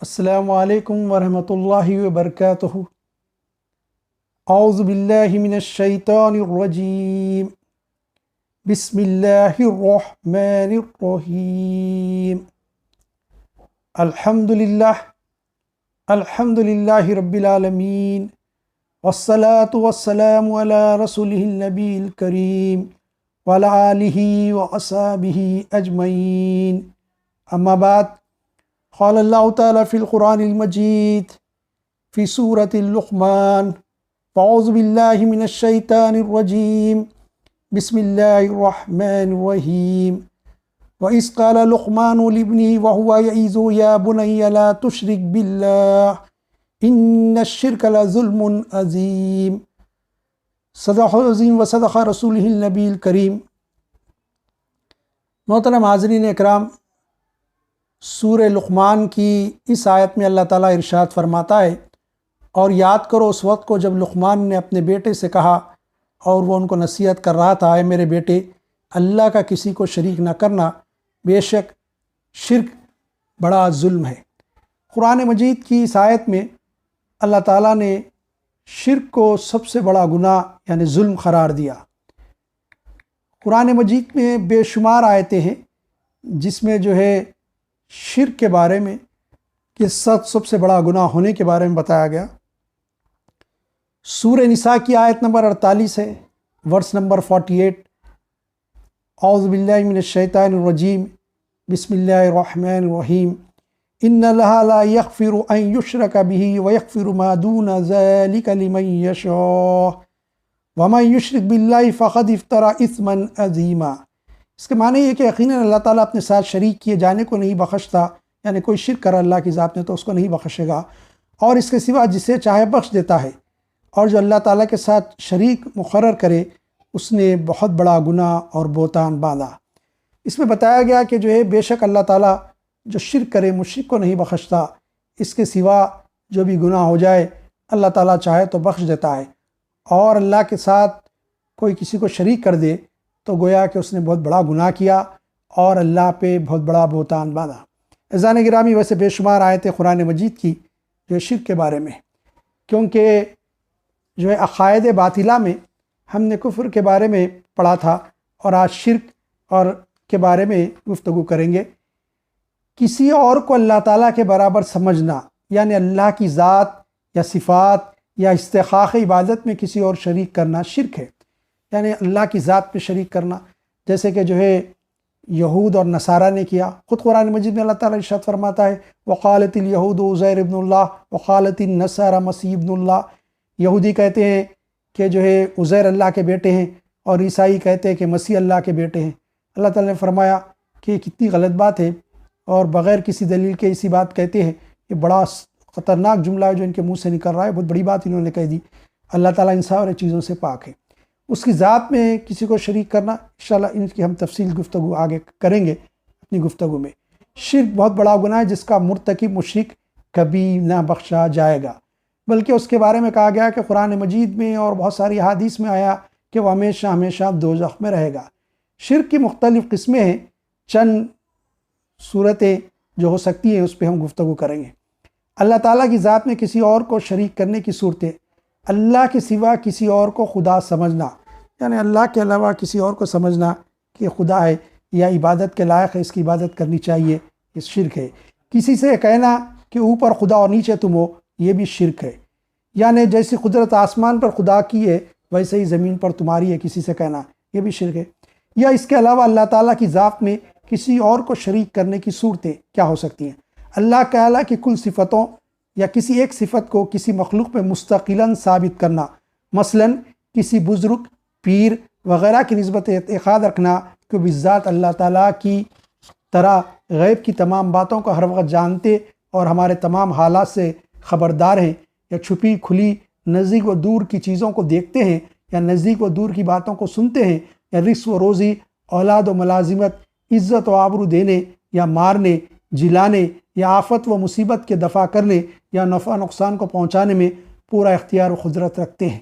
السلام علیکم ورحمۃ اللہ وبرکاتہ۔ اعوذ باللہ من الشیطان الرجیم، بسم اللہ الرحمن الرحیم۔ الحمد للہ رب العالمین، والصلاة والسلام علی رسولہ النبی الکریم وعلی آلہ واصحابہ اجمعین، اما بعد۔ قال اللہ تعالیٰ فی القرآن المجید فی سورۃ اللقمان، فاعوذ باللہ من الشیطان الرجیم، بسم اللہ الرحمن الرحیم۔ وَإِذْ قَالَ لُقْمَانُ لِابْنِهِ وَهُوَ يَعِظُهُ يَا بُنَيَّ لَا تُشْرِكْ بِاللَّهِ إِنَّ الشِّرْكَ لَظُلْمٌ عَظِيمٌ۔ صدق العظیم و صدق رسولہ النبی الکریم۔ محترم حاضرین اکرام، سورہ لقمان کی اس آیت میں اللہ تعالیٰ ارشاد فرماتا ہے، اور یاد کرو اس وقت کو جب لقمان نے اپنے بیٹے سے کہا اور وہ ان کو نصیحت کر رہا تھا، اے میرے بیٹے، اللہ کا کسی کو شریک نہ کرنا، بے شک شرک بڑا ظلم ہے۔ قرآن مجید کی اس آیت میں اللہ تعالیٰ نے شرک کو سب سے بڑا گناہ یعنی ظلم قرار دیا۔ قرآن مجید میں بے شمار آیتیں ہیں جس میں جو ہے شرک کے بارے میں کہ سب سے بڑا گناہ ہونے کے بارے میں بتایا گیا۔ سورہ نساء کی آیت نمبر 48 ہے، ورس نمبر 48۔ اعوذ باللہ من الشیطان الرجیم، بسم اللہ الرحمن الرحیم۔ ان اللہ لا یغفر ان یشرک بہ ویغفر ما دون ذلک لمن یشاء ومن یشرک باللہ فقد افتری اثما عظیما۔ اس کے معنی یہ کہ یقیناً اللہ تعالیٰ اپنے ساتھ شریک کیے جانے کو نہیں بخشتا، یعنی کوئی شرک کرا اللہ کی ذات میں تو اس کو نہیں بخشے گا، اور اس کے سوا جسے چاہے بخش دیتا ہے، اور جو اللہ تعالیٰ کے ساتھ شریک مقرر کرے اس نے بہت بڑا گناہ اور بہتان باندھا۔ اس میں بتایا گیا کہ جو ہے بے شک اللہ تعالیٰ جو شرک کرے مشرک کو نہیں بخشتا، اس کے سوا جو بھی گناہ ہو جائے اللہ تعالیٰ چاہے تو بخش دیتا ہے، اور اللہ کے ساتھ کوئی کسی کو شریک کر دے تو گویا کہ اس نے بہت بڑا گناہ کیا اور اللہ پہ بہت بڑا بہتان باندھا۔ عزیزان گرامی، ویسے بے شمار آیتیں قرآن مجید کی جو شرک کے بارے میں، کیونکہ جو ہے عقائد باطلہ میں ہم نے کفر کے بارے میں پڑھا تھا، اور آج شرک اور کے بارے میں گفتگو کریں گے۔ کسی اور کو اللہ تعالیٰ کے برابر سمجھنا، یعنی اللہ کی ذات یا صفات یا استحقاق عبادت میں کسی اور شریک کرنا شرک ہے، یعنی اللہ کی ذات پہ شریک کرنا، جیسے کہ جو ہے یہود اور نصارہ نے کیا۔ خود قرآن مجید میں اللہ تعالیٰ ارشاد فرماتا ہے، وقالت الیہود عزیر ابن اللہ وقالت النصارى مسیح ابن اللہ۔ یہودی کہتے ہیں کہ جو ہے عزیر اللہ کے بیٹے ہیں، اور عیسائی کہتے ہیں کہ مسیح اللہ کے بیٹے ہیں۔ اللہ تعالیٰ نے فرمایا کہ یہ کتنی غلط بات ہے، اور بغیر کسی دلیل کے اسی بات کہتے ہیں، یہ بڑا خطرناک جملہ ہے جو ان کے منہ سے نکل رہا ہے، بہت بڑی بات انہوں نے کہہ دی۔ اللہ تعالیٰ ان ساری چیزوں سے پاک ہے۔ اس کی ذات میں کسی کو شریک کرنا، انشاءاللہ ان کی ہم تفصیل گفتگو آگے کریں گے اپنی گفتگو میں۔ شرک بہت بڑا گناہ ہے جس کا مرتکب مشرک کبھی نہ بخشا جائے گا، بلکہ اس کے بارے میں کہا گیا کہ قرآن مجید میں اور بہت ساری احادیث میں آیا کہ وہ ہمیشہ ہمیشہ دوزخ میں رہے گا۔ شرک کی مختلف قسمیں ہیں، چند صورتیں جو ہو سکتی ہیں اس پہ ہم گفتگو کریں گے۔ اللہ تعالیٰ کی ذات میں کسی اور کو شریک کرنے کی صورتیں، اللہ کے سوا کسی اور کو خدا سمجھنا، یعنی اللہ کے علاوہ کسی اور کو سمجھنا کہ خدا ہے یا عبادت کے لائق ہے، اس کی عبادت کرنی چاہیے، یہ شرک ہے۔ کسی سے کہنا کہ اوپر خدا اور نیچے تم ہو، یہ بھی شرک ہے، یعنی جیسی قدرت آسمان پر خدا کی ہے ویسے ہی زمین پر تمہاری ہے، کسی سے کہنا، یہ بھی شرک ہے۔ یا اس کے علاوہ اللہ تعالیٰ کی ذات میں کسی اور کو شریک کرنے کی صورتیں کیا ہو سکتی ہیں؟ اللہ تعالیٰ کی کل صفتوں یا کسی ایک صفت کو کسی مخلوق پہ مستقلاً ثابت کرنا، مثلا کسی بزرگ، پیر وغیرہ کی نسبت اعتقاد رکھنا کہ بالذات اللہ تعالیٰ کی طرح غیب کی تمام باتوں کو ہر وقت جانتے اور ہمارے تمام حالات سے خبردار ہیں، یا چھپی کھلی نزدیک و دور کی چیزوں کو دیکھتے ہیں، یا نزدیک و دور کی باتوں کو سنتے ہیں، یا رزق و روزی، اولاد و ملازمت، عزت و آبرو دینے یا مارنے، جلانے یا آفت و مصیبت کے دفع کرنے یا نفع نقصان کو پہنچانے میں پورا اختیار و قدرت رکھتے ہیں۔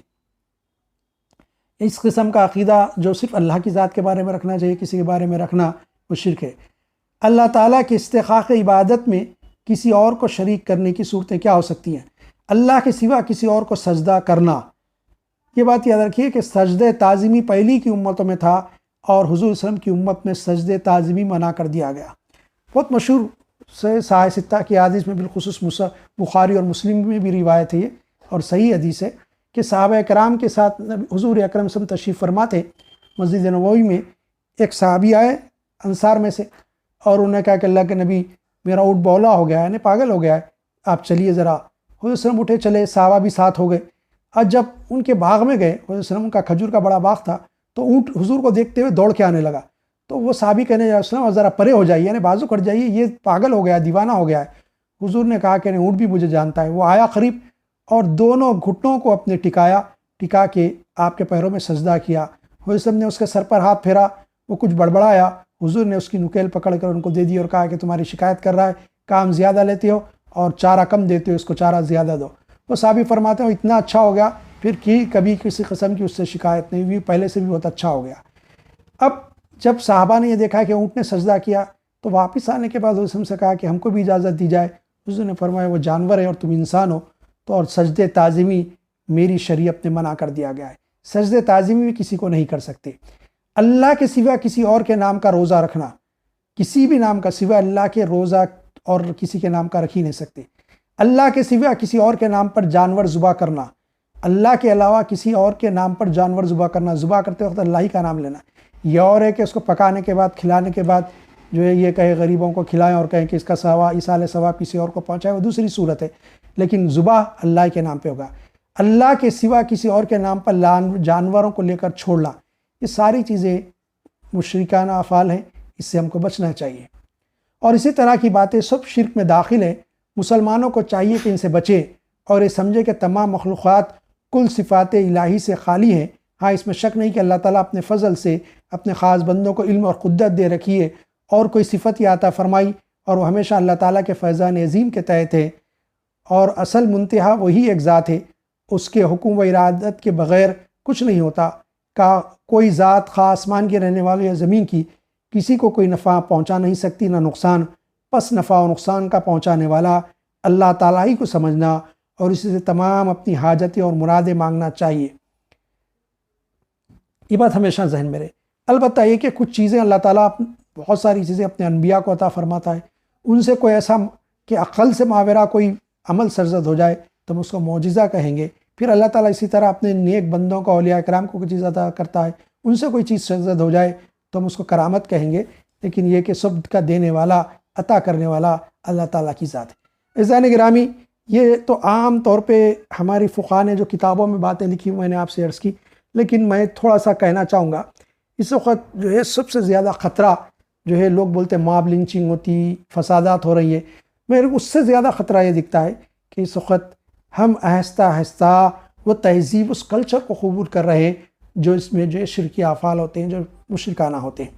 اس قسم کا عقیدہ جو صرف اللہ کی ذات کے بارے میں رکھنا چاہیے، کسی کے بارے میں رکھنا وہ شرک ہے۔ اللہ تعالیٰ کے استحقاق عبادت میں کسی اور کو شریک کرنے کی صورتیں کیا ہو سکتی ہیں؟ اللہ کے سوا کسی اور کو سجدہ کرنا۔ یہ بات یاد رکھیے کہ سجدہ تعظیمی پہلی کی امتوں میں تھا اور حضور صلی اللہ علیہ وسلم کی امت میں سجدہ تعظیمی منع کر دیا گیا۔ بہت مشہور صحاح ستہ کی حدیث میں بالخصوص بخاری اور مسلم میں بھی روایت ہے یہ، اور صحیح حدیث ہے کہ صحابہ کرام کے ساتھ حضور اکرم صلی اللہ علیہ وسلم تشریف فرما تھے۔ مسجد نبوی میں ایک صحابی آئے انصار میں سے، اور انہوں نے کہا کہ اللہ کے نبی میرا اونٹ بولا ہو گیا ہے، یعنی پاگل ہو گیا ہے، آپ چلیے ذرا۔ حضور صلی اللہ علیہ وسلم اٹھے چلے، صحابہ بھی ساتھ ہو گئے۔ اور جب ان کے باغ میں گئے، حضور صلی اللہ علیہ وسلم کا کھجور کا بڑا باغ تھا، تو اونٹ حضور کو دیکھتے ہوئے دوڑ کے آنے لگا۔ تو وہ صحابی کہنے یا رسول اللہ ذرا پرے ہو جائیے، یعنی بازو کٹ جائیے، یہ پاگل ہو گیا، دیوانہ ہو گیا ہے۔ حضور نے کہا کہ نہیں، اونٹ بھی مجھے جانتا ہے۔ وہ آیا قریب اور دونوں گھٹنوں کو اپنے ٹکا کے آپ کے پیروں میں سجدہ کیا۔ حضور صلی اللہ علیہ وسلم نے اس کے سر پر ہاتھ پھیرا، وہ کچھ بڑبڑایا، حضور نے اس کی نکیل پکڑ کر ان کو دے دی اور کہا کہ تمہاری شکایت کر رہا ہے، کام زیادہ لیتے ہو اور چارہ کم دیتے ہو، اس کو چارہ زیادہ دو۔ وہ صحابی فرماتے ہیں اتنا اچھا ہو گیا پھر کبھی کسی قسم کی اس سے شکایت نہیں ہوئی، پہلے سے بھی بہت اچھا ہو گیا۔ اب جب صحابہ نے یہ دیکھا کہ اونٹ نے سجدہ کیا تو واپس آنے کے بعد حضور سے کہا کہ ہم کو بھی اجازت دی جائے۔ حضور نے فرمایا وہ جانور ہے اور تم انسان ہو، تو اور سجدے تعظیمی میری شریعت نے منع کر دیا گیا ہے، سجدے تعظیمی بھی کسی کو نہیں کر سکتے۔ اللہ کے سوا کسی اور کے نام کا روزہ رکھنا، کسی بھی نام کا سوا اللہ کے روزہ اور کسی کے نام کا رکھ ہی نہیں سکتے۔ اللہ کے سوا کسی اور کے نام پر جانور ذبح کرنا، اللہ کے علاوہ کسی اور کے نام پر جانور ذبح کرنا، ذبح کرتے وقت اللہ ہی کا نام لینا۔ یہ اور ہے کہ اس کو پکانے کے بعد کھلانے کے بعد جو ہے یہ کہے غریبوں کو کھلائیں اور کہیں کہ اس کا ایصال ثواب کسی اور کو پہنچائے، وہ دوسری صورت ہے، لیکن ذبح اللہ کے نام پہ ہوگا۔ اللہ کے سوا کسی اور کے نام پر جانوروں کو لے کر چھوڑنا، یہ ساری چیزیں مشرکانہ افعال ہیں، اس سے ہم کو بچنا چاہیے۔ اور اسی طرح کی باتیں سب شرک میں داخل ہیں۔ مسلمانوں کو چاہیے کہ ان سے بچے اور یہ سمجھے کہ تمام مخلوقات کل صفات الہی سے خالی ہیں۔ ہاں، اس میں شک نہیں کہ اللہ تعالیٰ اپنے فضل سے اپنے خاص بندوں کو علم اور قدرت دے رکھی ہے، اور کوئی صفت یا عطا فرمائی، اور وہ ہمیشہ اللہ تعالیٰ کے فیضان عظیم کے تحت ہے، اور اصل منتہا وہی ایک ذات ہے، اس کے حکم و ارادت کے بغیر کچھ نہیں ہوتا۔ کوئی ذات خواہ آسمان کے رہنے والے یا زمین کی کسی کو کوئی نفع پہنچا نہیں سکتی نہ نقصان، پس نفع و نقصان کا پہنچانے والا اللہ تعالیٰ ہی کو سمجھنا اور اسی سے تمام اپنی حاجتیں اور مرادیں مانگنا چاہیے۔ یہ بات ہمیشہ ذہن میں رہے۔ البتہ یہ کہ کچھ چیزیں اللہ تعالیٰ بہت ساری چیزیں اپنے انبیاء کو عطا فرماتا ہے، ان سے کوئی ایسا کہ عقل سے ماورا کوئی عمل سرزد ہو جائے تو ہم اس کو معجزہ کہیں گے۔ پھر اللہ تعالیٰ اسی طرح اپنے نیک بندوں کو، اولیاء کرام کو کوئی چیز عطا کرتا ہے، ان سے کوئی چیز سرزد ہو جائے تو ہم اس کو کرامت کہیں گے، لیکن یہ کہ سب کا دینے والا، عطا کرنے والا اللہ تعالیٰ کی ذات ہے۔ عزیزان گرامی، یہ تو عام طور پہ ہماری فقہاء نے جو کتابوں میں باتیں لکھی میں نے آپ سے عرض کی، لیکن میں تھوڑا سا کہنا چاہوں گا۔ اس وقت جو ہے سب سے زیادہ خطرہ جو ہے، لوگ بولتے ہیں ماب لنچنگ ہوتی، فسادات ہو رہی ہے، میرے کو اس سے زیادہ خطرہ یہ دکھتا ہے کہ اس وقت ہم آہستہ آہستہ وہ تہذیب، اس کلچر کو قبول کر رہے ہیں جو اس میں جو شرکی افعال ہوتے ہیں، جو مشرکانہ ہوتے ہیں۔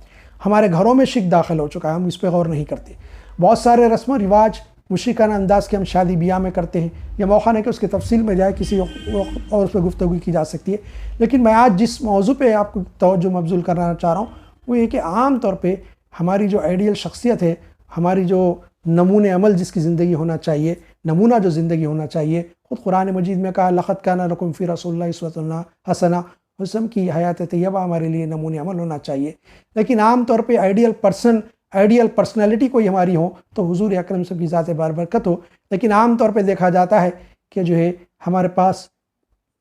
ہمارے گھروں میں شرک داخل ہو چکا ہے، ہم اس پہ غور نہیں کرتے۔ بہت سارے رسم و رواج مشرکانہ انداز کے ہم شادی بیاہ میں کرتے ہیں، یہ موقع نہیں کہ اس کی تفصیل میں جائے، کسی اور اس پہ گفتگو کی جا سکتی ہے، لیکن میں آج جس موضوع پہ آپ کو توجہ مبذول کرنا چاہ رہا ہوں وہ یہ کہ عام طور پہ ہماری جو آئیڈیل شخصیت ہے، ہماری جو نمونِ عمل جس کی زندگی ہونا چاہیے، نمونہ جو زندگی ہونا چاہیے، خود قرآن مجید میں کہا لقد کان لکم فی رسول اللہ اسوۃ حسنہ، حسن کی حیات طیبہ ہمارے لیے نمونِ عمل ہونا چاہیے۔ لیکن عام طور پہ آئیڈیل پرسنالٹی کوئی ہماری ہو تو حضور اکرم صلی اللہ علیہ وسلم کی ذات بار برکت ہو، لیکن عام طور پہ دیکھا جاتا ہے کہ جو ہے ہمارے پاس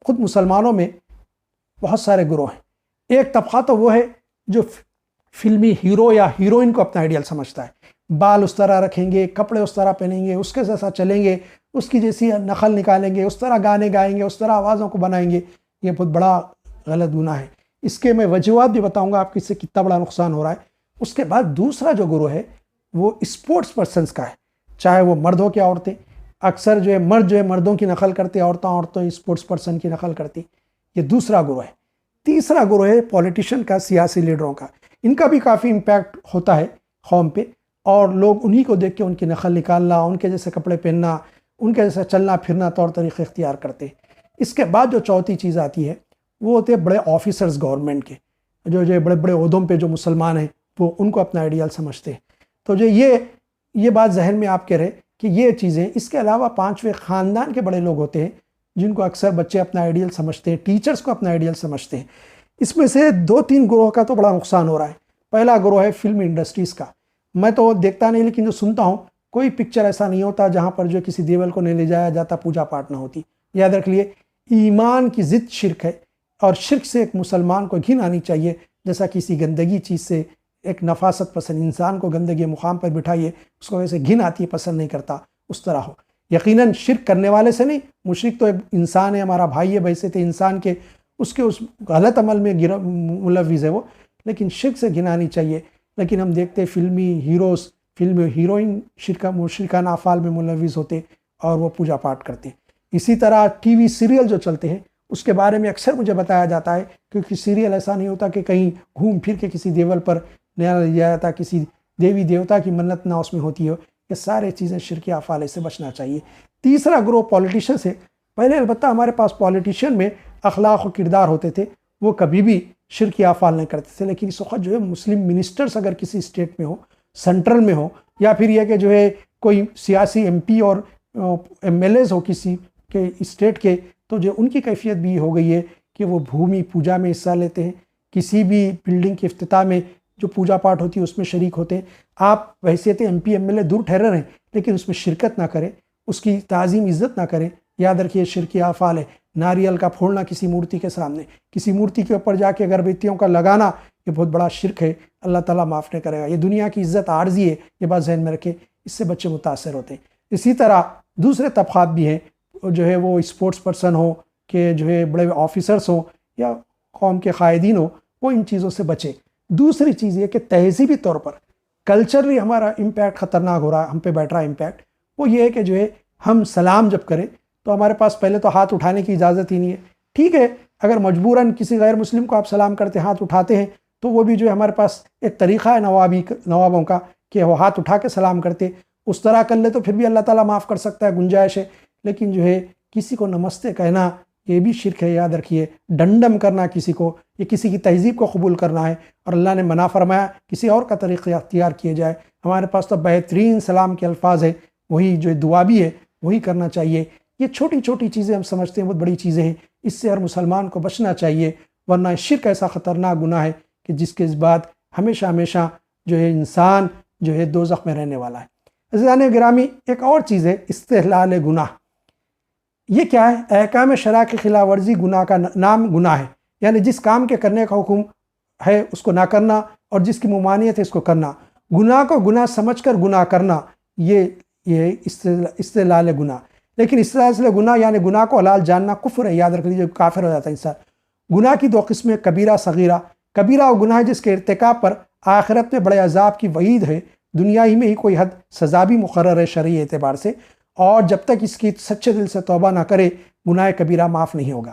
خود مسلمانوں میں بہت سارے گروہ ہیں۔ ایک طبقہ تو وہ ہے جو فلمی ہیرو یا ہیروئن کو اپنا آئیڈیل سمجھتا ہے، بال اس طرح رکھیں گے، کپڑے اس طرح پہنیں گے، اس کے جیسا چلیں گے، اس کی جیسی نقل نکالیں گے، اس طرح گانے گائیں گے، اس طرح آوازوں کو بنائیں گے۔ یہ بہت بڑا غلط گناہ ہے۔ اس کے میں وجوہات بھی بتاؤں گا آپ کو اس سے کتنا بڑا نقصان ہو رہا ہے۔ اس کے بعد دوسرا جو گروہ ہے وہ اسپورٹس پرسنس کا ہے، چاہے وہ مرد ہو یا عورتیں۔ اکثر جو ہے مرد جو ہے مردوں کی نقل کرتے، عورتیں اسپورٹس پرسن کی نقل کرتی۔ یہ دوسرا گروہ ہے۔ تیسرا گروہ ہے پولیٹیشین کا، سیاسی لیڈروں کا۔ ان کا بھی کافی امپیکٹ ہوتا ہے قوم پہ، اور لوگ انہی کو دیکھ کے ان کی نقل نکالنا، ان کے جیسے کپڑے پہننا، ان کے جیسے چلنا پھرنا طور طریقے اختیار کرتے۔ اس کے بعد جو چوتھی چیز آتی ہے وہ ہوتے ہیں بڑے آفیسرز گورنمنٹ کے، جو بڑے بڑے عہدوں پہ جو مسلمان ہیں وہ ان کو اپنا آئیڈیل سمجھتے ہیں۔ تو جو یہ بات ذہن میں آپ کے رہے، کہ یہ چیزیں. اس کے علاوہ 5ویں خاندان کے بڑے لوگ ہوتے ہیں جن کو اکثر بچے اپنا آئیڈیل سمجھتے ہیں، ٹیچرز کو اپنا آئیڈیل سمجھتے ہیں. اس میں سے 2-3 گروہ کا تو بڑا نقصان ہو رہا ہے. پہلا گروہ ہے فلم انڈسٹریز کا. میں تو دیکھتا نہیں لیکن جو سنتا ہوں، کوئی پکچر ایسا نہیں ہوتا جہاں پر جو کسی دیول کو نہیں لے جایا جاتا، پوجا پاٹ نہ ہوتی. یاد رکھ لیے ایمان کی ضد شرک ہے، اور شرک سے ایک مسلمان کو گھن آنی چاہیے. جیسا کسی گندگی چیز سے ایک نفاست پسند انسان کو گندگی مقام پر بٹھائیے، اس کو ویسے گھن آتی ہے، پسند نہیں کرتا، اس طرح ہو. یقیناً شرک کرنے والے سے نہیں، مشرک تو ایک انسان ہے، ہمارا بھائی ہے، بحیثیت انسان کے اس غلط عمل میں ملوث ہے وہ، لیکن شرک سے گھن آنی چاہیے. لیکن ہم دیکھتے فلمی ہیروز، فلمی ہیروئن مشرکانہ افعال میں ملوث ہوتے اور وہ پوجا پاٹ کرتے. اسی طرح ٹی وی سیریل جو چلتے ہیں اس کے بارے میں اکثر مجھے بتایا جاتا ہے، کیونکہ سیریل ایسا نہیں ہوتا کہ کہیں گھوم پھر کے کسی دیول پر نیا لیا جاتا، کسی دیوی دیوتا کی منت نہ اس میں ہوتی ہو. یہ سارے چیزیں شرکی افعال سے بچنا چاہیے. تیسرا گروہ پولیٹیشین سے. پہلے البتہ ہمارے پاس پولیٹیشین میں اخلاق و کردار ہوتے تھے، وہ کبھی بھی شرکی افعال نہیں کرتے تھے. لیکن اس وقت جو ہے مسلم منسٹرز اگر کسی اسٹیٹ میں ہو، سینٹرل میں ہو، یا پھر یہ کہ جو ہے کوئی سیاسی ایم پی اور ایم ایل ایز ہو کسی کے اسٹیٹ کے، تو جو ان کی کیفیت بھی ہو گئی ہے کہ وہ بھومی پوجا میں حصہ لیتے ہیں. کسی بھی بلڈنگ کے افتتاح میں جو پوجا پاٹ ہوتی ہے اس میں شریک ہوتے ہیں. آپ بحیثیت M P M L A دور ٹھہرے رہیں لیکن اس میں شرکت نہ کریں، اس کی تعظیم عزت نہ کریں. یاد رکھیے شرکی افعال ہے. ناریل کا پھوڑنا کسی مورتی کے سامنے، کسی مورتی کے اوپر جا کے اگربتیوں کا لگانا، یہ بہت بڑا شرک ہے. اللہ تعالیٰ معاف نہیں کرے گا. یہ دنیا کی عزت عارضی ہے، یہ بات ذہن میں رکھیں. اس سے بچے متاثر ہوتے ہیں. اسی طرح دوسرے طبقات بھی ہیں، جو ہے وہ اسپورٹس پرسن ہو، کہ جو ہے بڑے آفیسرس ہوں یا قوم کے قائدین ہوں، وہ ان چیزوں سے بچیں. دوسری چیز یہ کہ تہذیبی طور پر کلچرلی ہمارا امپیکٹ خطرناک ہو رہا ہے، ہم پہ بیٹھ رہا ہے امپیکٹ. وہ یہ ہے کہ جو ہے ہم سلام جب کریں تو ہمارے پاس پہلے تو ہاتھ اٹھانے کی اجازت ہی نہیں ہے. ٹھیک ہے اگر مجبوراً کسی غیر مسلم کو آپ سلام کرتے ہاتھ اٹھاتے ہیں تو وہ بھی جو ہے ہمارے پاس ایک طریقہ ہے نوابوں کا کہ وہ ہاتھ اٹھا کے سلام کرتے. اس طرح کر لے تو پھر بھی اللہ تعالیٰ معاف کر سکتا ہے، گنجائش ہے. لیکن جو ہے کسی کو نمستے کہنا یہ بھی شرک ہے. یاد رکھیے ڈنڈم کرنا کسی کو، یہ کسی کی تہذیب کو قبول کرنا ہے، اور اللہ نے منع فرمایا کسی اور کا طریقہ اختیار کیے جائے. ہمارے پاس تو بہترین سلام کے الفاظ ہیں، وہی جو دعا بھی ہے وہی کرنا چاہیے. یہ چھوٹی چھوٹی چیزیں ہم سمجھتے ہیں بہت بڑی چیزیں ہیں، اس سے ہر مسلمان کو بچنا چاہیے. ورنہ شرک ایسا خطرناک گناہ ہے کہ جس کے بعد ہمیشہ ہمیشہ جو ہے انسان جو ہے دوزخ میں رہنے والا ہے. عزیزان گرامی، ایک اور چیز ہے استحلال گناہ. یہ کیا ہے؟ احکام شرع کی خلاف ورزی گناہ کا نام گناہ ہے. یعنی جس کام کے کرنے کا حکم ہے اس کو نہ کرنا، اور جس کی ممانعت ہے اس کو کرنا. گناہ کو گناہ سمجھ کر گناہ کرنا، یہ استحلال گناہ. لیکن استحلال گناہ یعنی گناہ کو حلال جاننا کفر ہے. یاد رکھ لیجیے کافر ہو جاتا ہے انسان. گناہ کی 2 قسمیں، کبیرہ صغیرہ. کبیرہ وہ گناہ ہے جس کے ارتکاب پر آخرت میں بڑے عذاب کی وعید ہے، دنیا ہی میں ہی کوئی حد سزا بھی مقرر ہے شرعی اعتبار سے، اور جب تک اس کی سچے دل سے توبہ نہ کرے گناہ کبیرہ معاف نہیں ہوگا.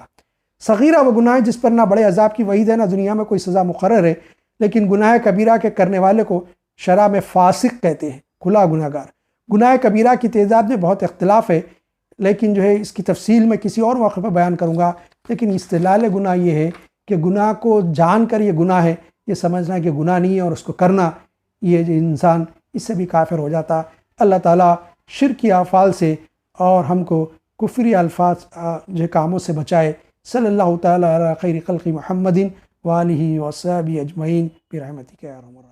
صغیرہ وہ گناہ ہے جس پر نہ بڑے عذاب کی وعید ہے نہ دنیا میں کوئی سزا مقرر ہے، لیکن گناہ کبیرہ کے کرنے والے کو شرع میں فاسق کہتے ہیں، کھلا گناہ گار. گناہ کبیرہ کی تعداد میں بہت اختلاف ہے، لیکن جو ہے اس کی تفصیل میں کسی اور موقع پر بیان کروں گا. لیکن استحلال گناہ یہ ہے کہ گناہ کو جان کر یہ گناہ ہے، یہ سمجھنا کہ گناہ نہیں ہے اور اس کو کرنا، یہ جو انسان اس سے بھی کافر ہو جاتا. اللہ تعالیٰ شرکی افعال سے اور ہم کو کفری الفاظ جو کاموں سے بچائے. صلی اللہ تعالیٰ علی خیر خلق محمد وآلہ وصحبہ اجمعین برحمتک یا ارحم الراحمین.